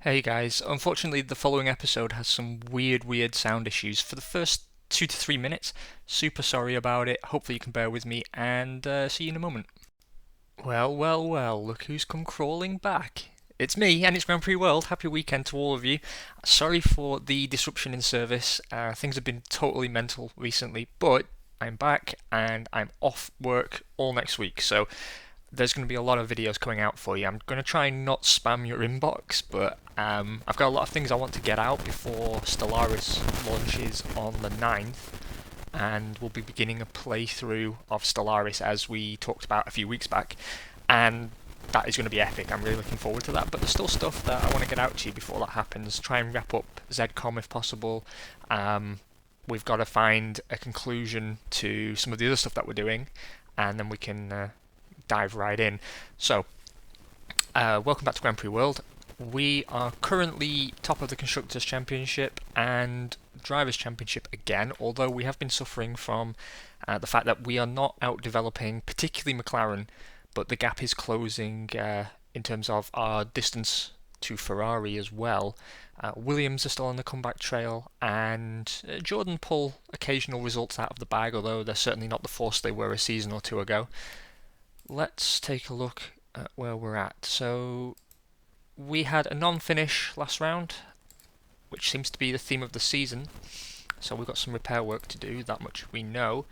Hey guys, unfortunately the following episode has some weird sound issues for the first 2 to 3 minutes. Super sorry about it. Hopefully you can bear with me and see you in a moment. Well, look who's come crawling back. It's me and it's Grand Prix World. Happy weekend to all of you. Sorry for the disruption in service. Things have been totally mental recently, but I'm back and I'm off work all next week. So there's going to be a lot of videos coming out for you. I'm going to try and not spam your inbox, but I've got a lot of things I want to get out before Stellaris launches on the 9th, and we'll be beginning a playthrough of Stellaris as we talked about a few weeks back, and that is going to be epic. I'm really looking forward to that, but there's still stuff that I want to get out to you before that happens. Try and wrap up ZCom if possible. We've got to find a conclusion to some of the other stuff that we're doing, and then we can dive right in. So, welcome back to Grand Prix World. We are currently top of the Constructors' Championship and Drivers' Championship again, although we have been suffering from the fact that we are not out developing, particularly McLaren, but the gap is closing in terms of our distance to Ferrari as well. Williams are still on the comeback trail, and Jordan pull occasional results out of the bag, although they're certainly not the force they were a season or two ago. Let's take a look at where we're at. So we had a non-finish last round, which seems to be the theme of the season. So we've got some repair work to do, that much we know.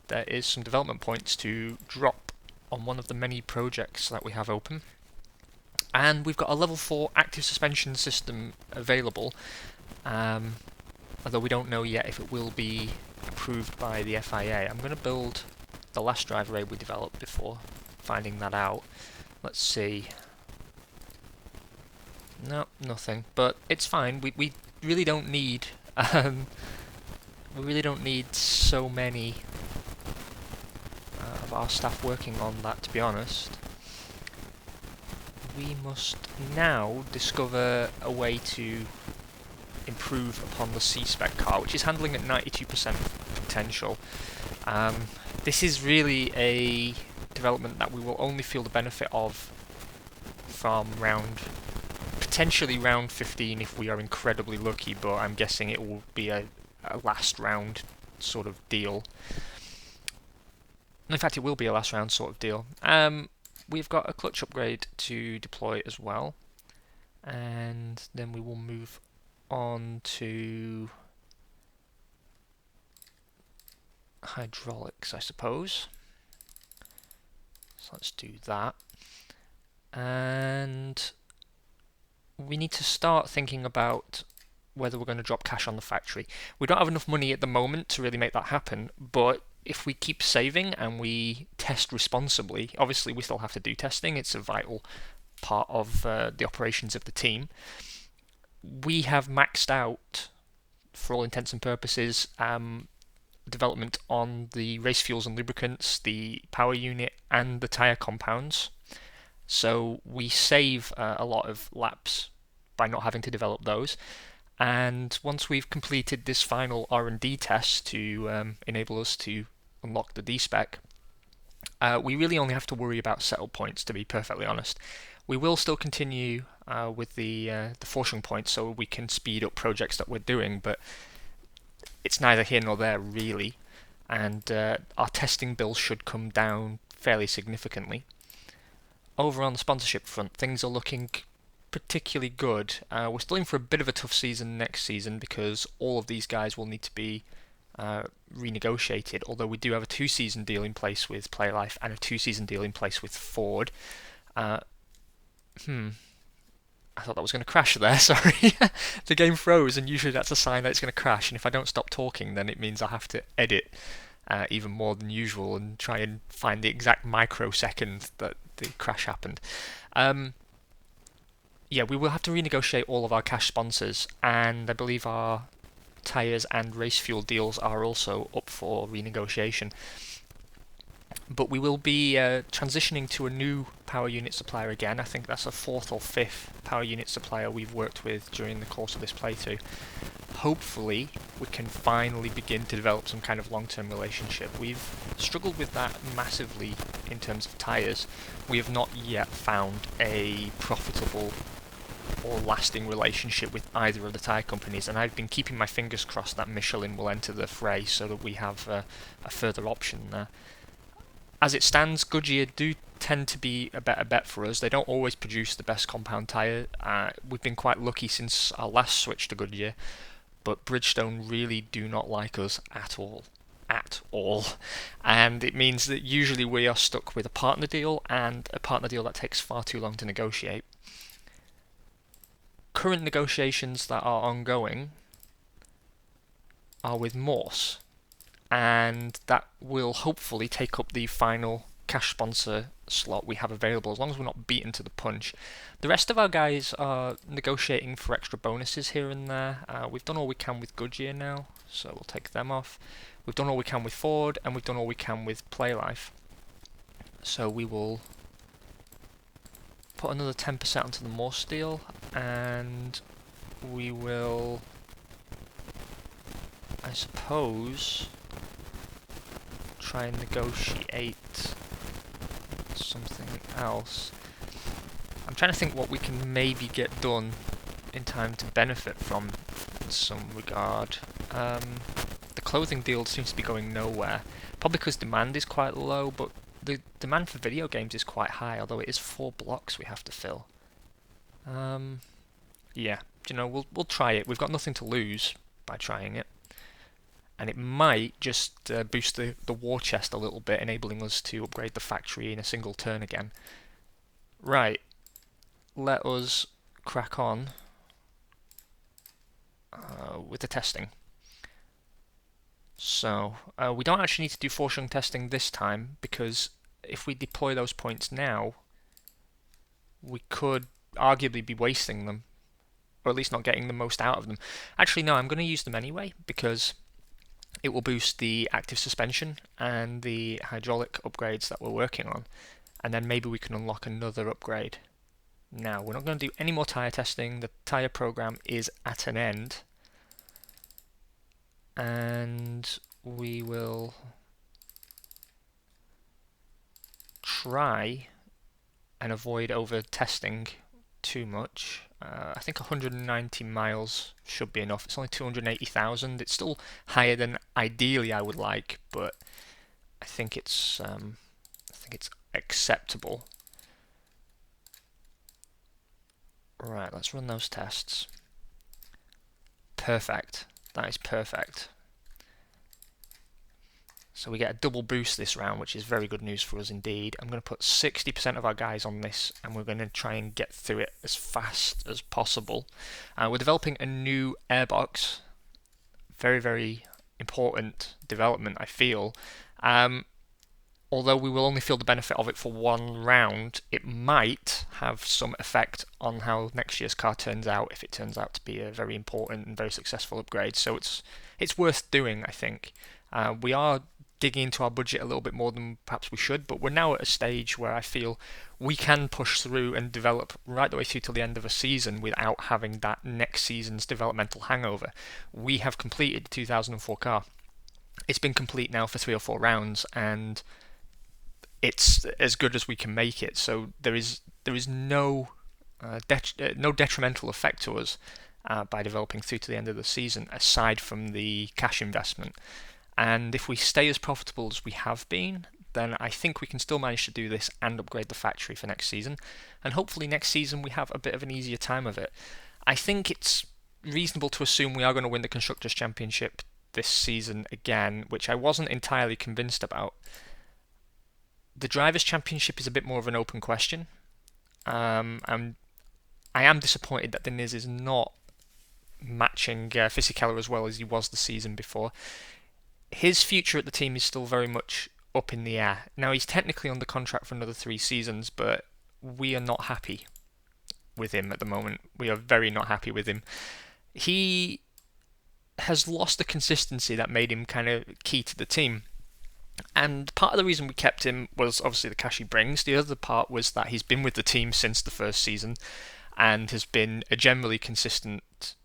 There is some development points to drop on one of the many projects that we have open. And we've got a level 4 active suspension system available, although we don't know yet if it will be approved by the FIA. I'm going to build the last driver aid we developed before finding that out. Let's see. No, nothing. But it's fine. We really don't need we really don't need so many of our staff working on that, to be honest. We must now discover a way to improve upon the C-Spec car, which is handling at 92% potential. This is really a development that we will only feel the benefit of from potentially round 15 if we are incredibly lucky, but I'm guessing it will be a last round sort of deal. In fact, it will be a last round sort of deal. We've got a clutch upgrade to deploy as well, and then we will move on to hydraulics, I suppose. So let's do that. And we need to start thinking about whether we're going to drop cash on the factory. We don't have enough money at the moment to really make that happen, but if we keep saving and we test responsibly, obviously we still have to do testing, it's a vital part of the operations of the team. We have maxed out, for all intents and purposes, development on the race fuels and lubricants, the power unit, and the tyre compounds. So we save a lot of laps by not having to develop those. And once we've completed this final R&D test to enable us to unlock the D-Spec, we really only have to worry about settle points, to be perfectly honest. We will still continue with the forcing points so we can speed up projects that we're doing, but it's neither here nor there really, and our testing bills should come down fairly significantly. Over on the sponsorship front, things are looking particularly good. We're still in for a bit of a tough season next season because all of these guys will need to be renegotiated, although we do have a 2-season deal in place with Playlife and a 2-season deal in place with Ford. I thought that was going to crash there, sorry. The game froze, and usually that's a sign that it's going to crash, and if I don't stop talking, then it means I have to edit even more than usual and try and find the exact microsecond that the crash happened. Yeah, we will have to renegotiate all of our cash sponsors, and I believe our tyres and race fuel deals are also up for renegotiation. But we will be transitioning to a new power unit supplier again. I think that's a 4th or 5th power unit supplier we've worked with during the course of this playthrough. Hopefully, we can finally begin to develop some kind of long-term relationship. We've struggled with that massively in terms of tyres. We have not yet found a profitable or lasting relationship with either of the tyre companies, and I've been keeping my fingers crossed that Michelin will enter the fray so that we have a further option there. As it stands, Goodyear do tend to be a better bet for us. They don't always produce the best compound tyre. We've been quite lucky since our last switch to Goodyear, but Bridgestone really do not like us at all. At all. And it means that usually we are stuck with a partner deal, and a partner deal that takes far too long to negotiate. Current negotiations that are ongoing are with Morse, and that will hopefully take up the final cash sponsor slot we have available, as long as we're not beaten to the punch. The rest of our guys are negotiating for extra bonuses here and there. We've done all we can with Goodyear now, so we'll take them off. We've done all we can with Ford, and we've done all we can with Playlife. So we will put another 10% onto the Morse deal, and we will, I suppose, try and negotiate something else. I'm trying to think what we can maybe get done in time to benefit from in some regard. The clothing deal seems to be going nowhere, probably because demand is quite low, but the demand for video games is quite high, although it is 4 blocks we have to fill. Yeah, we'll try it. We've got nothing to lose by trying it. And it might just boost the war chest a little bit, enabling us to upgrade the factory in a single turn again. Right, let us crack on with the testing. So, we don't actually need to do Forschung testing this time, because if we deploy those points now, we could arguably be wasting them, or at least not getting the most out of them. Actually, no, I'm going to use them anyway, because it will boost the active suspension and the hydraulic upgrades that we're working on, and then maybe we can unlock another upgrade. Now, we're not going to do any more tyre testing. The tyre program is at an end, and we will try and avoid over testing too much. I think 190 miles should be enough. It's only 280,000. It's still higher than ideally I would like, but I think it's acceptable. Right, let's run those tests. Perfect. That is perfect. So we get a double boost this round, which is very good news for us indeed. I'm going to put 60% of our guys on this, and we're going to try and get through it as fast as possible. We're developing a new airbox. Very, very important development, I feel. Although we will only feel the benefit of it for one round, it might have some effect on how next year's car turns out, if it turns out to be a very important and very successful upgrade. So it's worth doing, I think. We are digging into our budget a little bit more than perhaps we should, but we're now at a stage where I feel we can push through and develop right the way through till the end of a season without having that next season's developmental hangover. We have completed the 2004 car. It's been complete now for 3 or 4 rounds, and it's as good as we can make it. So there is no detrimental effect to us by developing through to the end of the season, aside from the cash investment. And if we stay as profitable as we have been, then I think we can still manage to do this and upgrade the factory for next season. And hopefully next season we have a bit of an easier time of it. I think it's reasonable to assume we are going to win the Constructors' Championship this season again, which I wasn't entirely convinced about. The Drivers' Championship is a bit more of an open question. I am disappointed that Diniz is not matching Fisichella as well as he was the season before. His future at the team is still very much up in the air. Now, he's technically under contract for another 3 seasons, but we are not happy with him at the moment. We are very not happy with him. He has lost the consistency that made him kind of key to the team. And part of the reason we kept him was obviously the cash he brings. The other part was that he's been with the team since the first season and has been a generally consistent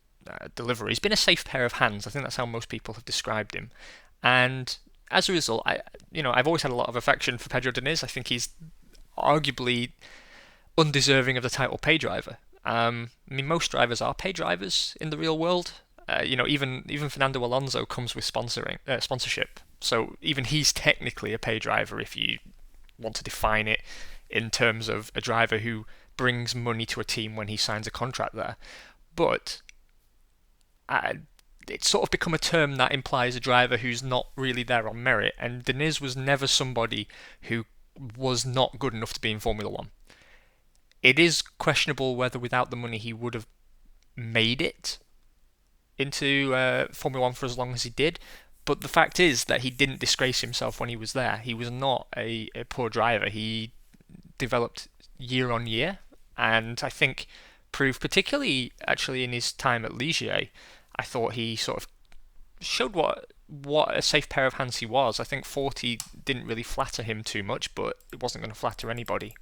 deliverer. He's been a safe pair of hands. I think that's how most people have described him. And as a result, I've always had a lot of affection for Pedro Diniz. I think he's arguably undeserving of the title pay driver. I mean, most drivers are paid drivers in the real world. Even Fernando Alonso comes with sponsorship, so even he's technically a paid driver if you want to define it in terms of a driver who brings money to a team when he signs a contract there. But it's sort of become a term that implies a driver who's not really there on merit, and Diniz was never somebody who was not good enough to be in Formula One. It is questionable whether without the money he would have made it into Formula One for as long as he did. But the fact is that he didn't disgrace himself when he was there. He was not a poor driver. He developed year on year, and I think proved, particularly actually in his time at Ligier, I thought he sort of showed what a safe pair of hands he was. I think 40 didn't really flatter him too much, but it wasn't going to flatter anybody.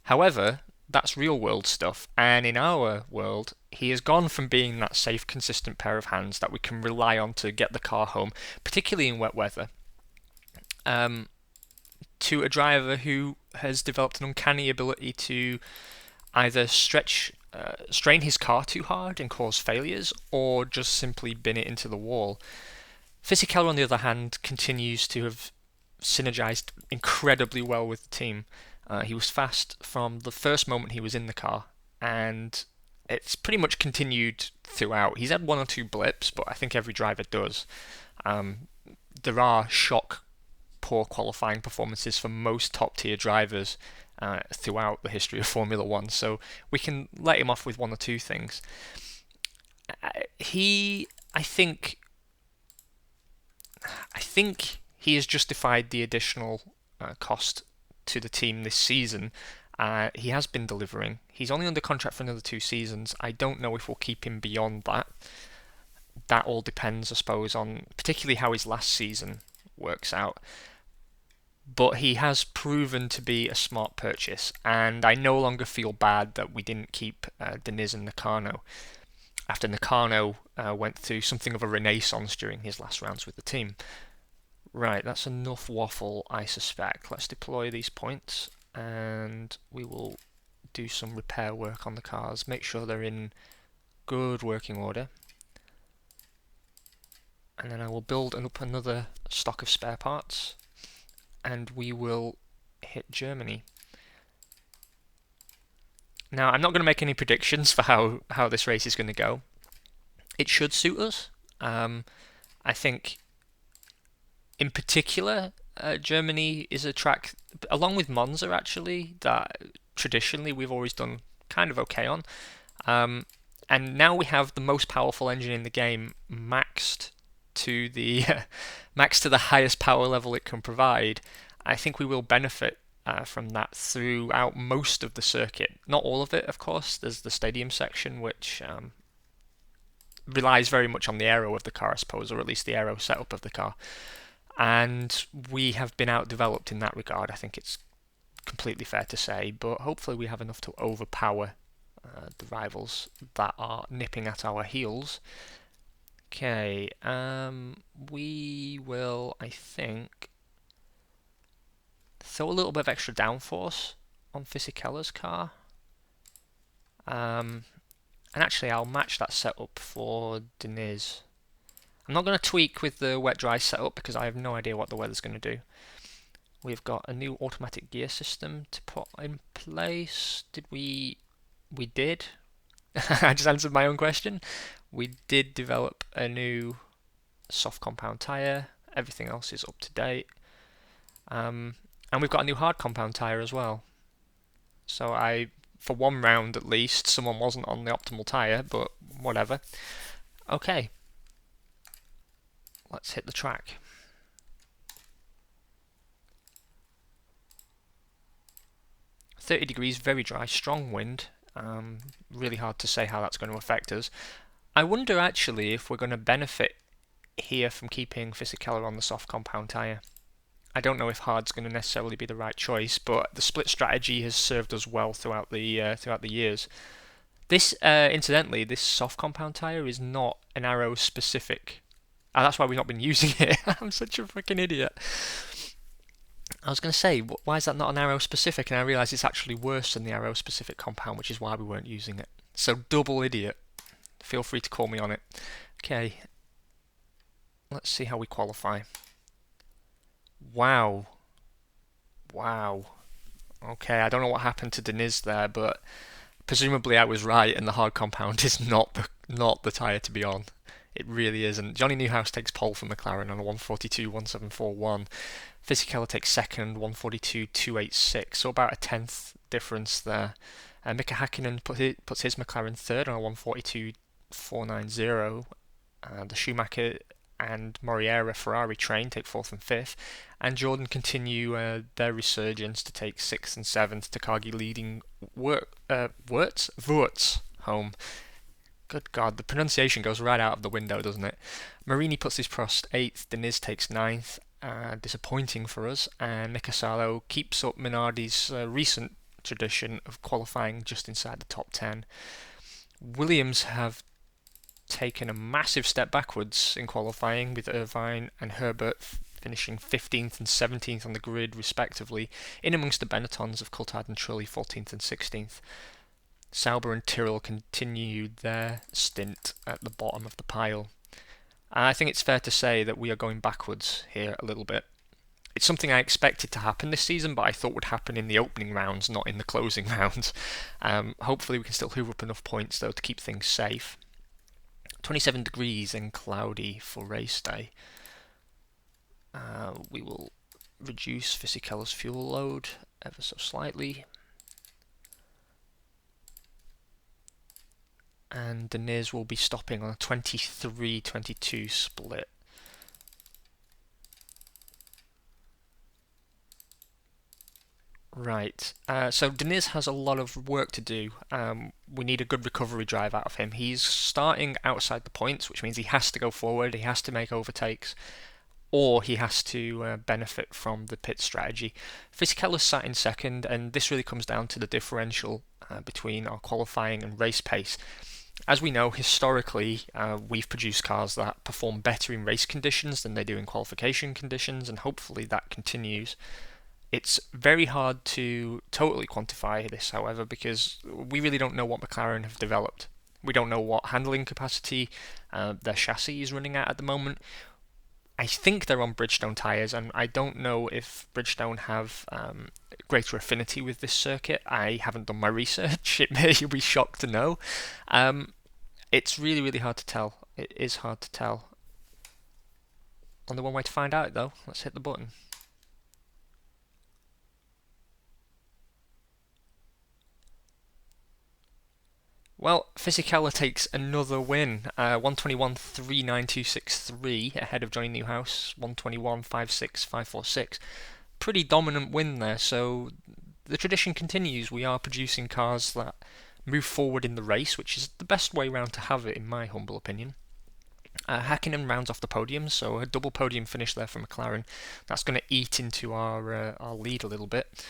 However, that's real world stuff, and in our world, he has gone from being that safe, consistent pair of hands that we can rely on to get the car home, particularly in wet weather, to a driver who has developed an uncanny ability to either strain his car too hard and cause failures, or just simply bin it into the wall. Fisichella, on the other hand, continues to have synergized incredibly well with the team. He was fast from the first moment he was in the car, and it's pretty much continued throughout. He's had one or two blips, but I think every driver does. There are shock poor qualifying performances for most top tier drivers throughout the history of Formula One, so we can let him off with one or two things. I think he has justified the additional cost to the team this season. He has been delivering. He's only under contract for another 2 seasons. I don't know if we'll keep him beyond that. That all depends, I suppose, on particularly how his last season works out. But he has proven to be a smart purchase, and I no longer feel bad that we didn't keep Diniz and Nakano, after Nakano went through something of a renaissance during his last rounds with the team. Right, that's enough waffle, I suspect. Let's deploy these points, and we will do some repair work on the cars, make sure they're in good working order. And then I will build up another stock of spare parts, and we will hit Germany. Now, I'm not going to make any predictions for how this race is going to go. It should suit us. I think, in particular, Germany is a track, along with Monza actually, that traditionally we've always done kind of okay on. And now we have the most powerful engine in the game maxed to the highest power level it can provide. I think we will benefit from that throughout most of the circuit. Not all of it, of course. There's the stadium section, which relies very much on the aero of the car, I suppose, or at least the aero setup of the car. And we have been outdeveloped in that regard. I think it's completely fair to say, but hopefully we have enough to overpower the rivals that are nipping at our heels. Okay, we will, I think, throw a little bit of extra downforce on Fisichella's car. And actually, I'll match that setup for Diniz. I'm not going to tweak with the wet-dry setup because I have no idea what the weather's going to do. We've got a new automatic gear system to put in place. Did we? We did. I just answered my own question. We did develop a new soft compound tyre. Everything else is up to date. And we've got a new hard compound tyre as well. So for one round at least, someone wasn't on the optimal tyre, but whatever. Okay. Let's hit the track. .30 degrees, very dry, strong wind. Really hard to say how that's going to affect us. I wonder actually if we're going to benefit here from keeping Fisichella on the soft compound tyre. I don't know if hard's going to necessarily be the right choice, but the split strategy has served us well throughout the years. This, incidentally, this soft compound tyre is not an Arrow specific. That's why we've not been using it. I'm such a freaking idiot. I was going to say, why is that not an arrow specific? And I realise it's actually worse than the arrow specific compound, which is why we weren't using it. So double idiot. Feel free to call me on it. Okay, let's see how we qualify. Wow. Wow. Okay, I don't know what happened to Deniz there, but presumably I was right, and the hard compound is not the tyre to be on. It really isn't. Johnny Newhouse takes pole for McLaren on a 142.1741. Fisichella takes second, 142.286, so about a tenth difference there. Mika Hakkinen puts his McLaren third on a 142.490. The Schumacher and Moriera Ferrari train take fourth and fifth, and Jordan continue their resurgence to take sixth and seventh. Takagi leading Wurtz home. Good God, the pronunciation goes right out of the window, doesn't it? Marini puts his Prost 8th, Deniz takes ninth, disappointing for us, and Mika Salo keeps up Minardi's recent tradition of qualifying just inside the top 10. Williams have taken a massive step backwards in qualifying, with Irvine and Herbert finishing 15th and 17th on the grid respectively, in amongst the Benettons of Coulthard and Trulli 14th and 16th. Sauber and Tyrrell continued their stint at the bottom of the pile. I think it's fair to say that we are going backwards here a little bit. It's something I expected to happen this season, but I thought would happen in the opening rounds, not in the closing rounds. Hopefully we can still hoover up enough points though to keep things safe. 27 degrees and cloudy for race day. We will reduce Fisichella's fuel load ever so slightly. And Deniz will be stopping on a 23-22 split. Right, so Deniz has a lot of work to do. We need a good recovery drive out of him. He's starting outside the points, which means he has to go forward, he has to make overtakes, or he has to benefit from the pit strategy. Fisichella's sat in second, and this really comes down to the differential between our qualifying and race pace. As we know, historically, we've produced cars that perform better in race conditions than they do in qualification conditions, and hopefully that continues. It's very hard to totally quantify this, however, because we really don't know what McLaren have developed. We don't know what handling capacity their chassis is running at the moment. I think they're on Bridgestone tyres, and I don't know if Bridgestone have greater affinity with this circuit. I haven't done my research. You'll be shocked to know. It's really, really hard to tell. It is hard to tell. Only one way to find out, though. Let's hit the button. Well, Fisichella takes another win, 121.39263 ahead of Johnny Newhouse, 121.56546. Pretty dominant win there, so the tradition continues. We are producing cars that move forward in the race, which is the best way round to have it, in my humble opinion. Hakkinen rounds off the podium, so a double podium finish there for McLaren. That's going to eat into our lead a little bit.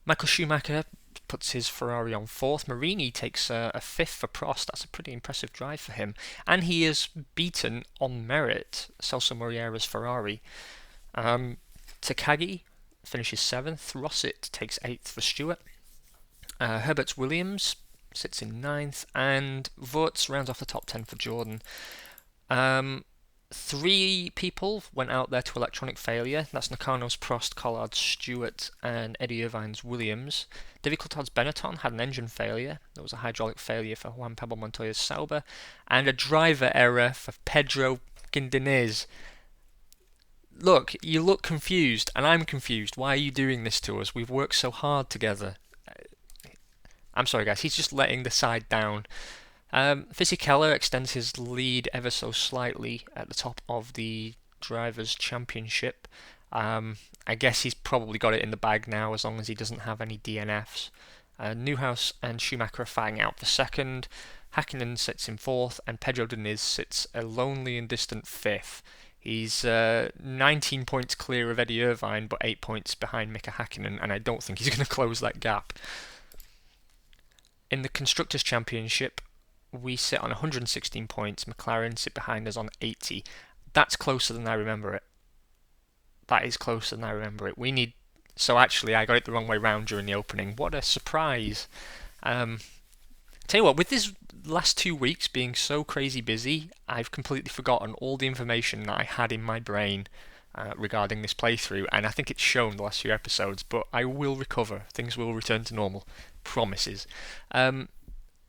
Michael Schumacher puts his Ferrari on fourth. Marini takes a fifth for Prost. That's a pretty impressive drive for him. And he has beaten, on merit, Celso Moriera's Ferrari. Takagi finishes seventh. Rosset takes eighth for Stewart. Herbert's Williams sits in ninth. And Wurtz rounds off the top 10 for Jordan. 3 people went out there to electronic failure. That's Nakano's Prost, Collard's Stewart, and Eddie Irvine's Williams. David Coulthard's Benetton had an engine failure. There was a hydraulic failure for Juan Pablo Montoya's Sauber, and a driver error for Pedro Diniz. Look, you look confused, and I'm confused. Why are you doing this to us? We've worked so hard together. I'm sorry, guys. He's just letting the side down. Fisichella extends his lead ever so slightly at the top of the Drivers' Championship. I guess he's probably got it in the bag now, as long as he doesn't have any DNFs. Newhouse and Schumacher are fighting out for second. Hakkinen sits in fourth, and Pedro Diniz sits a lonely and distant fifth. He's 19 points clear of Eddie Irvine, but 8 points behind Mika Hakkinen, and I don't think he's going to close that gap. In the Constructors' Championship, we sit on 116 points. McLaren sit behind us on 80. That's closer than I remember it. That is closer than I remember it. We need So actually, I got it the wrong way round during the opening. What a surprise! Um, Tell you what, with this last 2 weeks being so crazy busy, I've completely forgotten all the information that I had in my brain regarding this playthrough, and I think it's shown the last few episodes, but I will recover. Things will return to normal. Promises. Um,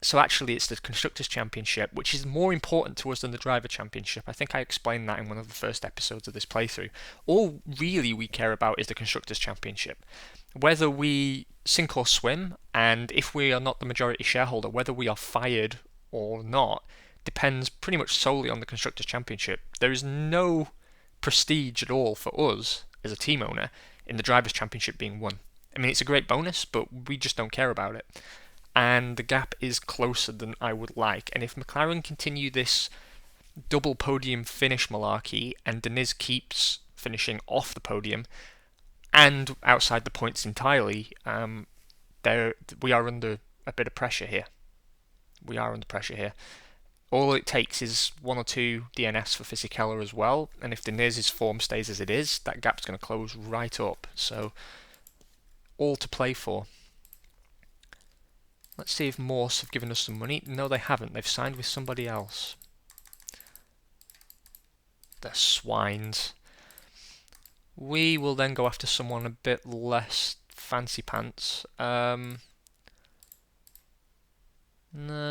so actually, it's the Constructors' Championship, which is more important to us than the Driver Championship. I think I explained that in one of the first episodes of this playthrough. All really we care about is the Constructors' Championship. Whether we sink or swim, and if we are not the majority shareholder, whether we are fired or not, depends pretty much solely on the Constructors' Championship. There is no prestige at all for us as a team owner in the Drivers' Championship being won. I mean, it's a great bonus, but we just don't care about it. And the gap is closer than I would like. And if McLaren continue this double podium finish malarkey and Deniz keeps finishing off the podium and outside the points entirely, we are under a bit of pressure here. We are under pressure here. All it takes is 1 or 2 DNFs for Fisichella as well, and if Deniz's form stays as it is, that gap's going to close right up. So, all to play for. Let's see if Morse have given us some money. No, they haven't. They've signed with somebody else. They're swines. We will then go after someone a bit less fancy pants. No,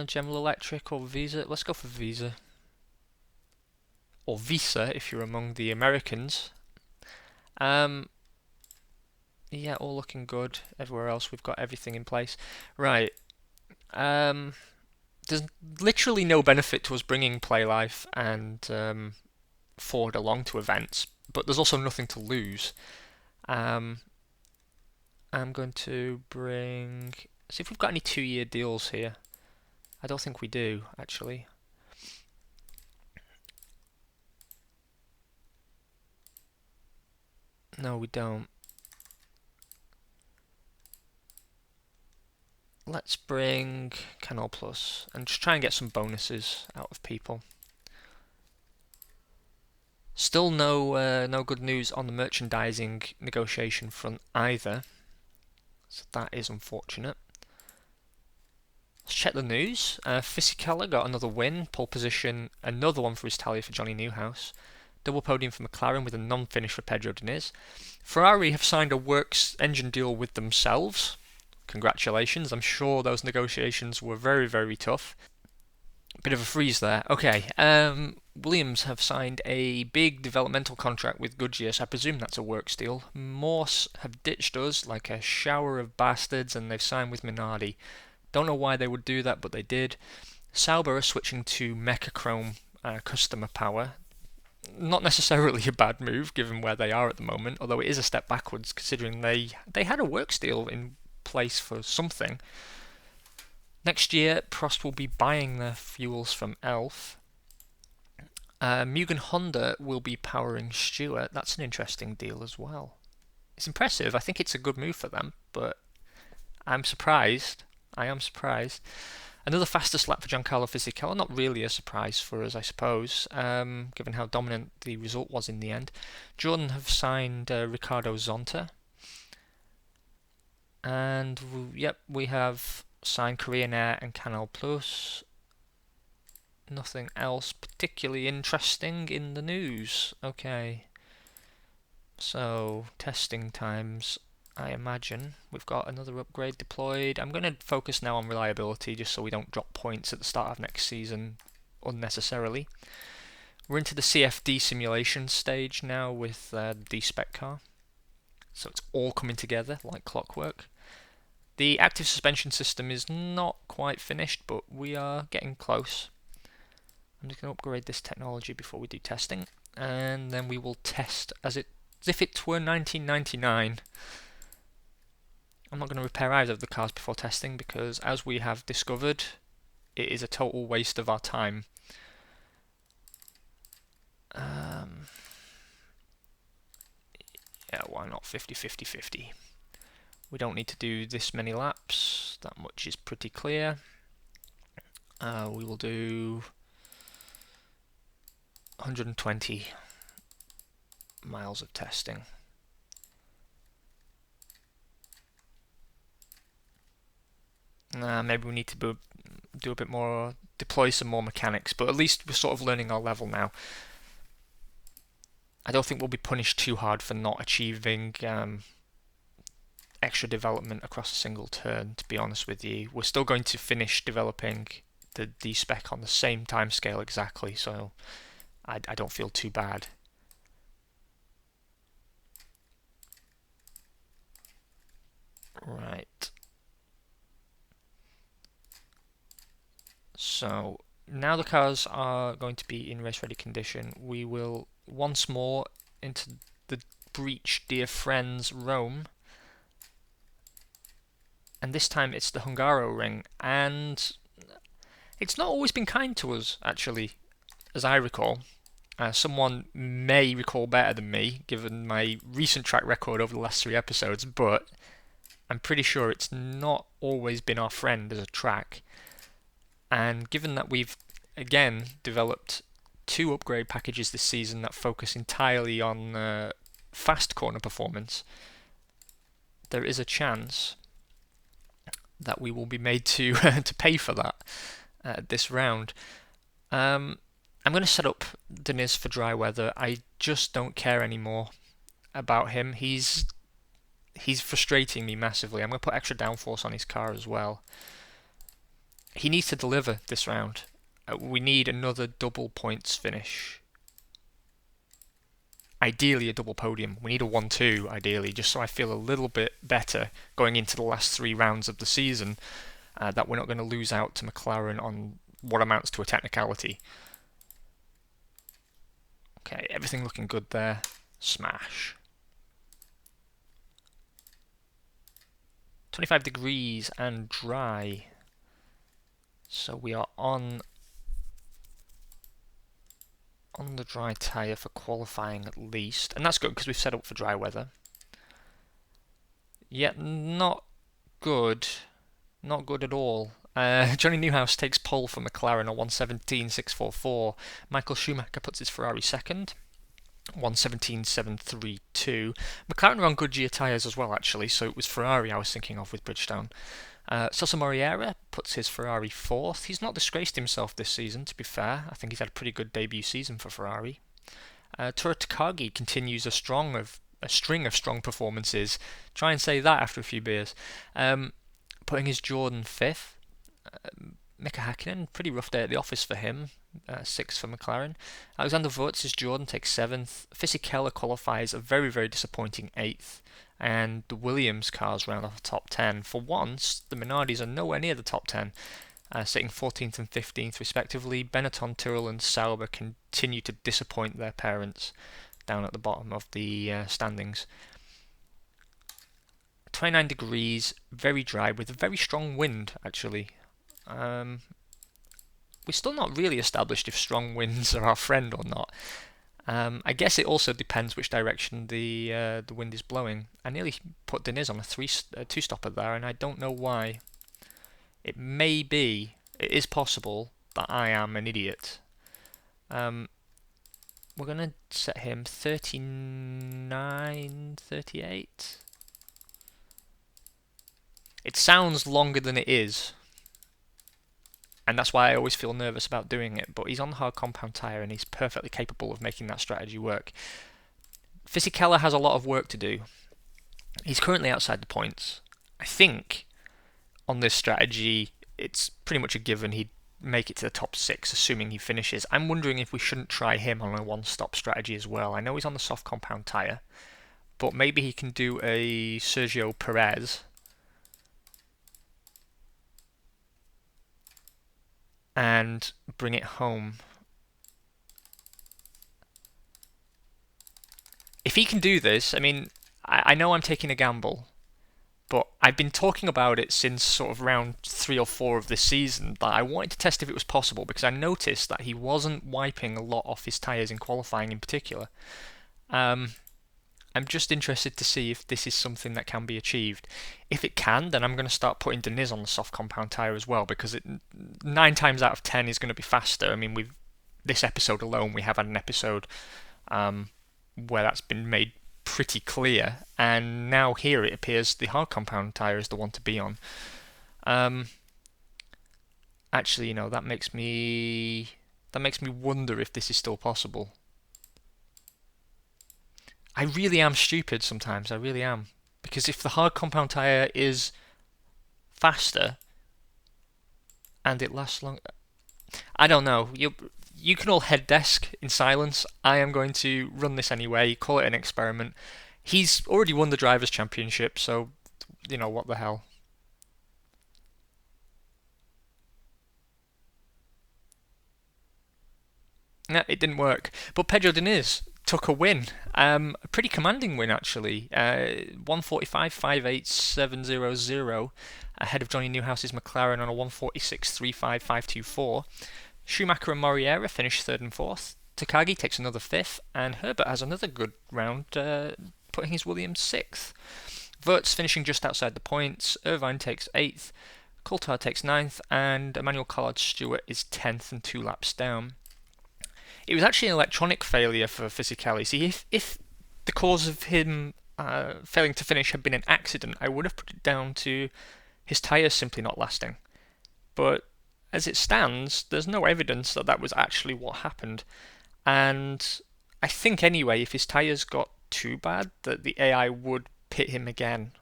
General Electric or Visa. Let's go for Visa. Or Visa if you're among the Americans. Yeah, all looking good. Everywhere else we've got everything in place. Right. There's literally no benefit to us bringing Playlife and Ford along to events, but there's also nothing to lose. I'm going to bring... See if we've got any 2-year deals here. I don't think we do, actually. No, we don't. Let's bring Canal Plus and just try and get some bonuses out of people. Still no good news on the merchandising negotiation front either, so that is unfortunate. Let's check the news. Fisichella got another win, pole position, another one for his tally for Johnny Newhouse. Double podium for McLaren with a non-finish for Pedro Diniz. Ferrari have signed a works engine deal with themselves. Congratulations, I'm sure those negotiations were very, very tough. Bit of a freeze there. Okay, Williams have signed a big developmental contract with Goodyear, so I presume that's a works deal. Morse have ditched us like a shower of bastards, and they've signed with Minardi. Don't know why they would do that, but they did. Sauber are switching to Mechachrome customer power. Not necessarily a bad move, given where they are at the moment, although it is a step backwards, considering they had a works deal in place for something. Next year, Prost will be buying their fuels from Elf. Mugen Honda will be powering Stewart. That's an interesting deal as well. It's impressive. I think it's a good move for them, but I'm surprised. I am surprised. Another fastest lap for Giancarlo Fisichella. Not really a surprise for us, I suppose, given how dominant the result was in the end. Jordan have signed Ricardo Zonta. And, yep, we have signed Korean Air and Canal Plus. Nothing else particularly interesting in the news. Okay. So, testing times, I imagine. We've got another upgrade deployed. I'm going to focus now on reliability just so we don't drop points at the start of next season unnecessarily. We're into the CFD simulation stage now with the D-Spec car. So it's all coming together like clockwork. The active suspension system is not quite finished, but we are getting close. I'm just going to upgrade this technology before we do testing, and then we will test as if it were 1999. I'm not going to repair either of the cars before testing because, as we have discovered, it is a total waste of our time. Yeah, why not 50-50-50? We don't need to do this many laps, that much is pretty clear. We will do 120 miles of testing. Maybe we need to do a bit more, deploy some more mechanics, but at least we're sort of learning our level now. I don't think we'll be punished too hard for not achieving extra development across a single turn, to be honest with you. We're still going to finish developing the D-Spec on the same timescale exactly, so I don't feel too bad. Right. So now the cars are going to be in race-ready condition. We will once more into the breach, dear friends, Rome. And this time it's the Hungaroring, and it's not always been kind to us, actually, as I recall. Someone may recall better than me, given my recent track record over the last 3 episodes, but I'm pretty sure it's not always been our friend as a track. And given that we've, again, developed 2 upgrade packages this season that focus entirely on fast corner performance, there is a chance that we will be made to to pay for that this round. I'm going to set up Deniz for dry weather. I just don't care anymore about him. He's frustrating me massively. I'm going to put extra downforce on his car as well. He needs to deliver this round. We need another double points finish. Ideally a double podium. We need a 1-2 ideally, just so I feel a little bit better going into the last 3 rounds of the season, that we're not going to lose out to McLaren on what amounts to a technicality. Okay, everything looking good there. Smash. 25 degrees and dry. So we are on the dry tyre for qualifying at least. And that's good because we've set up for dry weather. Yet not good. Not good at all. Johnny Newhouse takes pole for McLaren on 1:17.644. Michael Schumacher puts his Ferrari second. 1:17.732. McLaren are on Goodyear tyres as well, actually, so it was Ferrari I was thinking of with Bridgestone. Sosa Moreira puts his Ferrari fourth. He's not disgraced himself this season, to be fair. I think he's had a pretty good debut season for Ferrari. Tora Takagi continues a string of strong performances. Try and say that after a few beers. Putting his Jordan fifth. Mika Hakkinen, pretty rough day at the office for him. 6th for McLaren. Alexander Wurtz's Jordan takes 7th. Fisichella qualifies a very, very disappointing 8th. And the Williams cars round off the top 10. For once, the Minardis are nowhere near the top 10, sitting 14th and 15th respectively. Benetton, Tyrrell and Sauber continue to disappoint their parents down at the bottom of the standings. 29 degrees, very dry, with a very strong wind, actually. We're still not really established if strong winds are our friend or not. I guess it also depends which direction the wind is blowing. I nearly put Deniz on a 2-stopper there, and I don't know why. It is possible that I am an idiot. We're going to set him 39, 38. It sounds longer than it is, and that's why I always feel nervous about doing it, but he's on the hard compound tyre and he's perfectly capable of making that strategy work. Fisichella has a lot of work to do. He's currently outside the points. I think on this strategy it's pretty much a given he'd make it to the top 6, assuming he finishes. I'm wondering if we shouldn't try him on a one-stop strategy as well. I know he's on the soft compound tyre, but maybe he can do a Sergio Perez and bring it home. If he can do this, I mean, I know I'm taking a gamble, but I've been talking about it since sort of round 3 or 4 of this season that I wanted to test if it was possible because I noticed that he wasn't wiping a lot off his tyres in qualifying in particular. I'm just interested to see if this is something that can be achieved. If it can, then I'm going to start putting Deniz on the soft compound tyre as well, because 9 times out of 10 is going to be faster. I mean, this episode alone, we have had an episode where that's been made pretty clear, and now here it appears the hard compound tyre is the one to be on. Actually, that makes me wonder if this is still possible. I really am stupid sometimes. I really am. Because if the hard compound tire is faster and it lasts long, I don't know. You can all head desk in silence. I am going to run this anyway. Call it an experiment. He's already won the drivers' championship, so what the hell. No, it didn't work. But Pedro Diniz took a win. A pretty commanding win, actually. 145.58700 ahead of Johnny Newhouse's McLaren on a 146.35524. Schumacher and Moriera finished third and fourth. Takagi takes another fifth, and Herbert has another good round, putting his Williams sixth. Wirtz finishing just outside the points. Irvine takes eighth. Coulthard takes ninth, and Emmanuel Collard Stewart is 10th and 2 laps down. It was actually an electronic failure for Fisichella. See, if the cause of him failing to finish had been an accident, I would have put it down to his tyres simply not lasting. But as it stands, there's no evidence that that was actually what happened. And I think anyway, if his tyres got too bad, that the AI would pit him again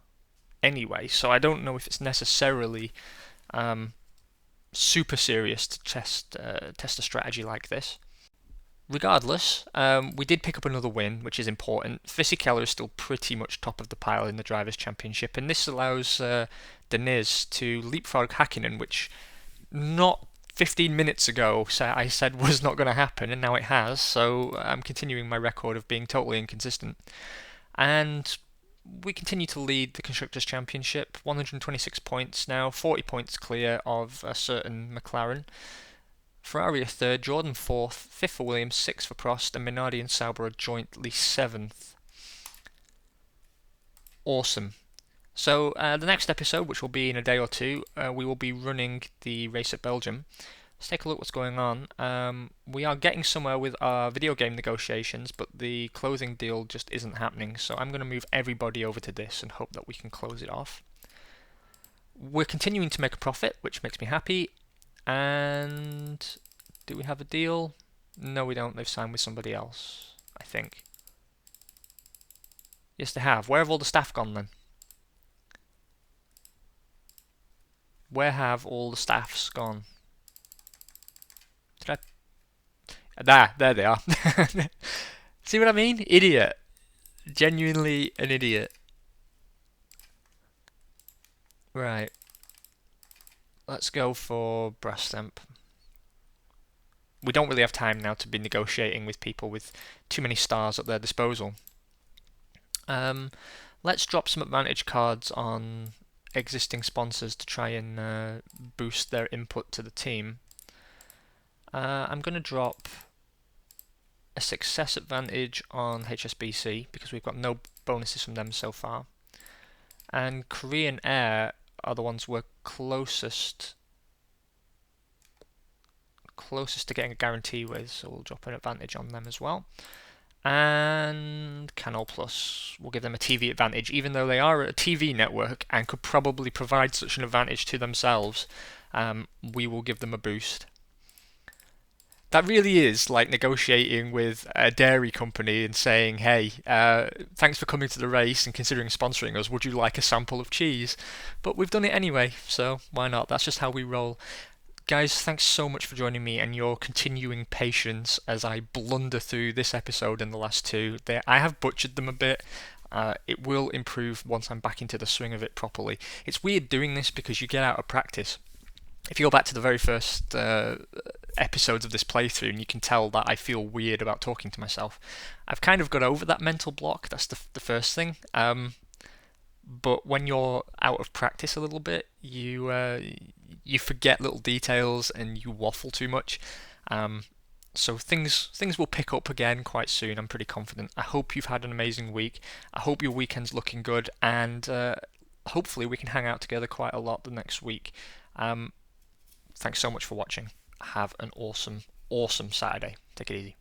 anyway. So I don't know if it's necessarily super serious to test a strategy like this. Regardless, we did pick up another win, which is important. Fisichella is still pretty much top of the pile in the Drivers' Championship, and this allows Deniz to leapfrog Hakkinen, which not 15 minutes ago I said was not going to happen, and now it has, so I'm continuing my record of being totally inconsistent. And we continue to lead the Constructors' Championship, 126 points now, 40 points clear of a certain McLaren. Ferrari are third, Jordan fourth, fifth for Williams, sixth for Prost, and Minardi and Sauber are jointly seventh. Awesome. So the next episode, which will be in a day or two, we will be running the race at Belgium. Let's take a look what's going on. We are getting somewhere with our video game negotiations, but the clothing deal just isn't happening, so I'm going to move everybody over to this and hope that we can close it off. We're continuing to make a profit, which makes me happy. And do we have a deal? No, we don't. They've signed with somebody else, I think. Yes, they have. Where have all the staff gone then? Where have all the staffs gone? Did I? There they are. See what I mean? Idiot. Genuinely an idiot. Right. Let's go for Brastemp. We don't really have time now to be negotiating with people with too many stars at their disposal. Let's drop some advantage cards on existing sponsors to try and boost their input to the team. I'm going to drop a success advantage on HSBC because we've got no bonuses from them so far. And Korean Air are the ones we're closest to getting a guarantee with, so we'll drop an advantage on them as well. And Canal Plus, we'll give them a TV advantage, even though they are a TV network and could probably provide such an advantage to themselves. We will give them a boost. That really is like negotiating with a dairy company and saying, hey, thanks for coming to the race and considering sponsoring us, would you like a sample of cheese? But we've done it anyway, so why not? That's just how we roll. Guys, thanks so much for joining me and your continuing patience as I blunder through this episode and the last two. I have butchered them a bit. It will improve once I'm back into the swing of it properly. It's weird doing this because you get out of practice. If you go back to the very first episodes of this playthrough, and you can tell that I feel weird about talking to myself. I've kind of got over that mental block. That's the first thing. But when you're out of practice a little bit, you forget little details and you waffle too much. So things will pick up again quite soon. I'm pretty confident. I hope you've had an amazing week. I hope your weekend's looking good, and hopefully we can hang out together quite a lot the next week. Thanks so much for watching. Have an awesome Saturday. Take it easy.